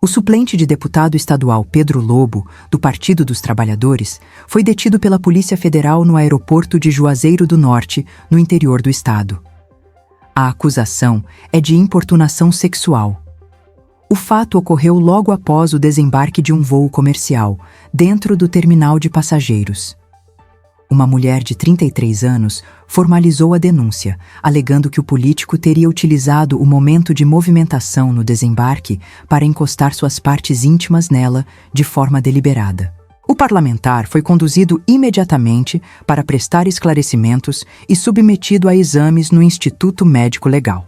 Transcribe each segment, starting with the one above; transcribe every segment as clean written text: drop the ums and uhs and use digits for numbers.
O suplente de deputado estadual Pedro Lobo, do Partido dos Trabalhadores, foi detido pela Polícia Federal no aeroporto de Juazeiro do Norte, no interior do estado. A acusação é de importunação sexual. O fato ocorreu logo após o desembarque de um voo comercial, dentro do terminal de passageiros. Uma mulher de 33 anos formalizou a denúncia, alegando que o político teria utilizado o momento de movimentação no desembarque para encostar suas partes íntimas nela de forma deliberada. O parlamentar foi conduzido imediatamente para prestar esclarecimentos e submetido a exames no Instituto Médico Legal.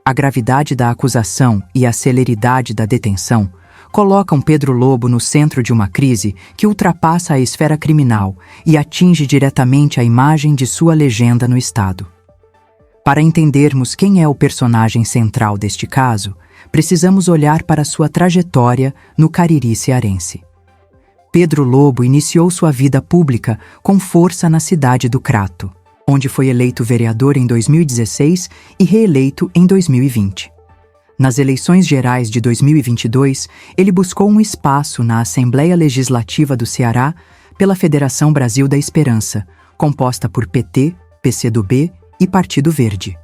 A gravidade da acusação e a celeridade da detenção colocam Pedro Lobo no centro de uma crise que ultrapassa a esfera criminal e atinge diretamente a imagem de sua legenda no Estado. Para entendermos quem é o personagem central deste caso, precisamos olhar para sua trajetória no Cariri cearense. Pedro Lobo iniciou sua vida pública com força na cidade do Crato, onde foi eleito vereador em 2016 e reeleito em 2020. Nas eleições gerais de 2022, ele buscou um espaço na Assembleia Legislativa do Ceará pela Federação Brasil da Esperança, composta por PT, PCdoB e Partido Verde.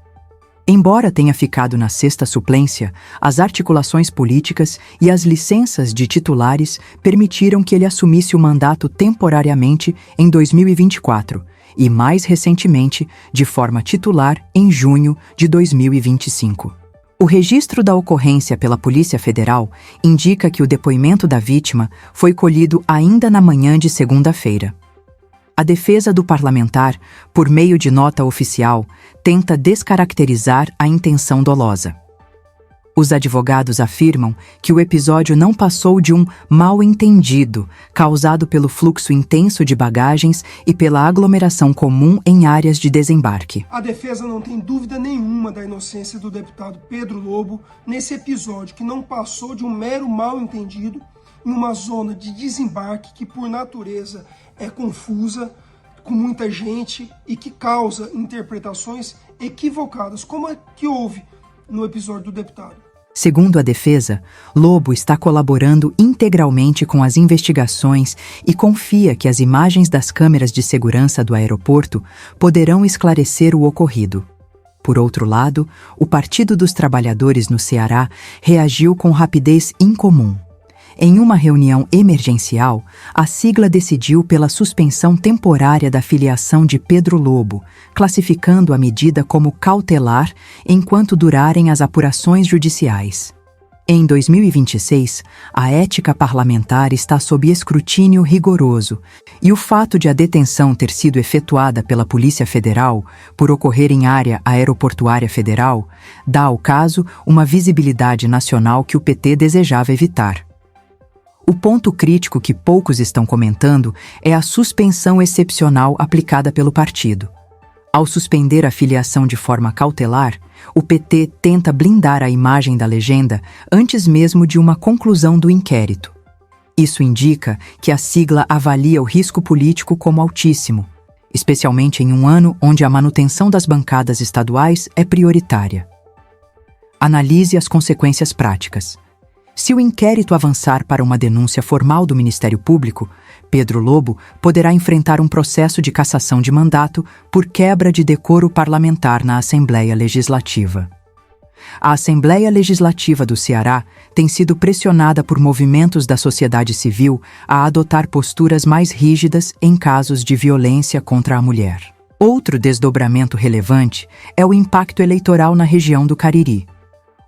Embora tenha ficado na sexta suplência, as articulações políticas e as licenças de titulares permitiram que ele assumisse o mandato temporariamente em 2024 e, mais recentemente, de forma titular em junho de 2025. O registro da ocorrência pela Polícia Federal indica que o depoimento da vítima foi colhido ainda na manhã de segunda-feira. A defesa do parlamentar, por meio de nota oficial, tenta descaracterizar a intenção dolosa. Os advogados afirmam que o episódio não passou de um mal-entendido causado pelo fluxo intenso de bagagens e pela aglomeração comum em áreas de desembarque. A defesa não tem dúvida nenhuma da inocência do deputado Pedro Lobo nesse episódio que não passou de um mero mal-entendido em uma zona de desembarque que, por natureza, é confusa, com muita gente e que causa interpretações equivocadas, como a que houve no episódio do deputado. Segundo a defesa, Lobo está colaborando integralmente com as investigações e confia que as imagens das câmeras de segurança do aeroporto poderão esclarecer o ocorrido. Por outro lado, o Partido dos Trabalhadores no Ceará reagiu com rapidez incomum. Em uma reunião emergencial, a sigla decidiu pela suspensão temporária da filiação de Pedro Lobo, classificando a medida como cautelar enquanto durarem as apurações judiciais. Em 2026, a ética parlamentar está sob escrutínio rigoroso, e o fato de a detenção ter sido efetuada pela Polícia Federal, por ocorrer em área aeroportuária federal, dá ao caso uma visibilidade nacional que o PT desejava evitar. O ponto crítico que poucos estão comentando é a suspensão excepcional aplicada pelo partido. Ao suspender a filiação de forma cautelar, o PT tenta blindar a imagem da legenda antes mesmo de uma conclusão do inquérito. Isso indica que a sigla avalia o risco político como altíssimo, especialmente em um ano onde a manutenção das bancadas estaduais é prioritária. Analise as consequências práticas. Se o inquérito avançar para uma denúncia formal do Ministério Público, Pedro Lobo poderá enfrentar um processo de cassação de mandato por quebra de decoro parlamentar na Assembleia Legislativa. A Assembleia Legislativa do Ceará tem sido pressionada por movimentos da sociedade civil a adotar posturas mais rígidas em casos de violência contra a mulher. Outro desdobramento relevante é o impacto eleitoral na região do Cariri.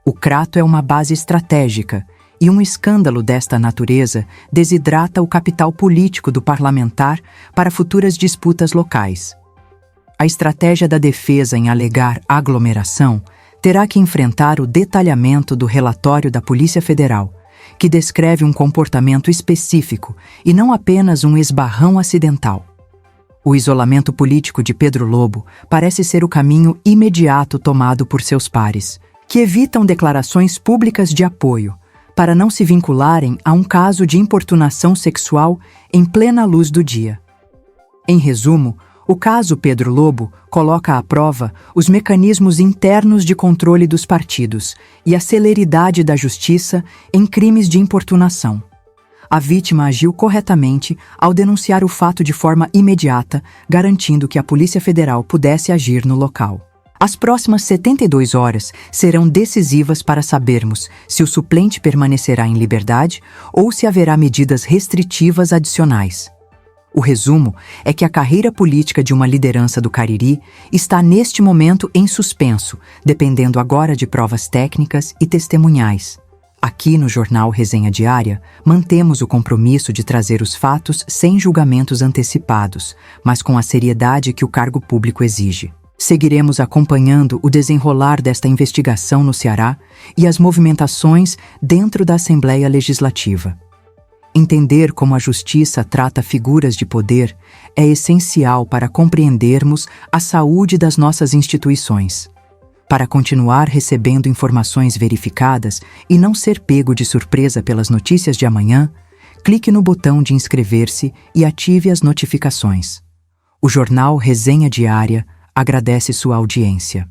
O Crato é uma base estratégica, e um escândalo desta natureza desidrata o capital político do parlamentar para futuras disputas locais. A estratégia da defesa em alegar aglomeração terá que enfrentar o detalhamento do relatório da Polícia Federal, que descreve um comportamento específico e não apenas um esbarrão acidental. O isolamento político de Pedro Lobo parece ser o caminho imediato tomado por seus pares, que evitam declarações públicas de apoio, para não se vincularem a um caso de importunação sexual em plena luz do dia. Em resumo, O caso Pedro Lobo coloca à prova os mecanismos internos de controle dos partidos e a celeridade da justiça em crimes de importunação. A vítima agiu corretamente ao denunciar o fato de forma imediata, garantindo que a Polícia Federal pudesse agir no local. As próximas 72 horas serão decisivas para sabermos se o suplente permanecerá em liberdade ou se haverá medidas restritivas adicionais. O resumo é que a carreira política de uma liderança do Cariri está neste momento em suspenso, dependendo agora de provas técnicas e testemunhais. Aqui no Jornal Resenha Diária, mantemos o compromisso de trazer os fatos sem julgamentos antecipados, mas com a seriedade que o cargo público exige. Seguiremos acompanhando o desenrolar desta investigação no Ceará e as movimentações dentro da Assembleia Legislativa. Entender como a justiça trata figuras de poder é essencial para compreendermos a saúde das nossas instituições. Para continuar recebendo informações verificadas e não ser pego de surpresa pelas notícias de amanhã, clique no botão de inscrever-se e ative as notificações. O Jornal Resenha Diária agradece sua audiência.